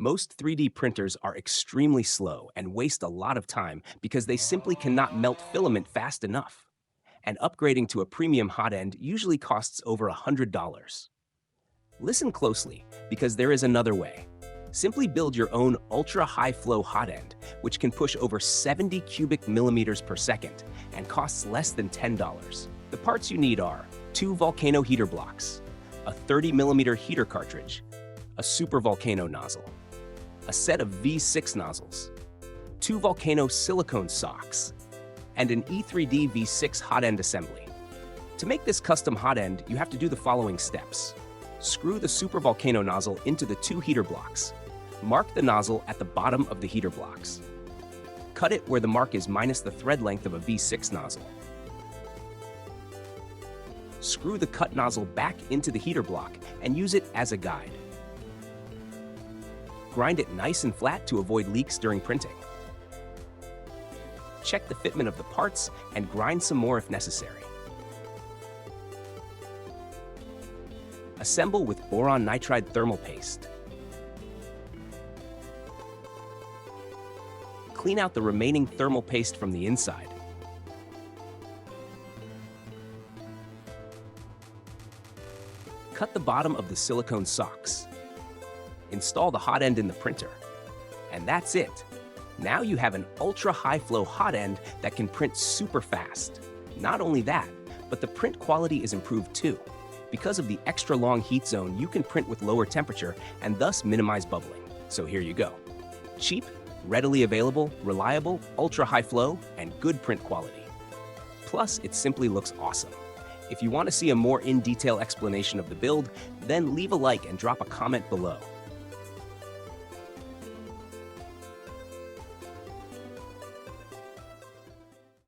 Most 3D printers are extremely slow and waste a lot of time because they simply cannot melt filament fast enough. And upgrading to a premium hot end usually costs over $100. Listen closely, because there is another way. Simply build your own ultra-high flow hot end, which can push over 70 cubic millimeters per second and costs less than $10. The parts you need are 2 Volcano heater blocks, a 30 millimeter heater cartridge, a Super Volcano nozzle, a set of V6 nozzles, 2 Volcano silicone socks, and an E3D V6 hot end assembly. To make this custom hot end, you have to do the following steps. Screw the Super Volcano nozzle into the 2 heater blocks. Mark the nozzle at the bottom of the heater blocks. Cut it where the mark is minus the thread length of a V6 nozzle. Screw the cut nozzle back into the heater block and use it as a guide. Grind it nice and flat to avoid leaks during printing. Check the fitment of the parts and grind some more if necessary. Assemble with boron nitride thermal paste. Clean out the remaining thermal paste from the inside. Cut the bottom of the silicone socks. Install the hot end in the printer. And that's it. Now you have an ultra-high flow hot end that can print super fast. Not only that, but the print quality is improved too. Because of the extra long heat zone, you can print with lower temperature and thus minimize bubbling. So here you go. Cheap, readily available, reliable, ultra-high flow, and good print quality. Plus, it simply looks awesome. If you want to see a more in-detail explanation of the build, then leave a like and drop a comment below.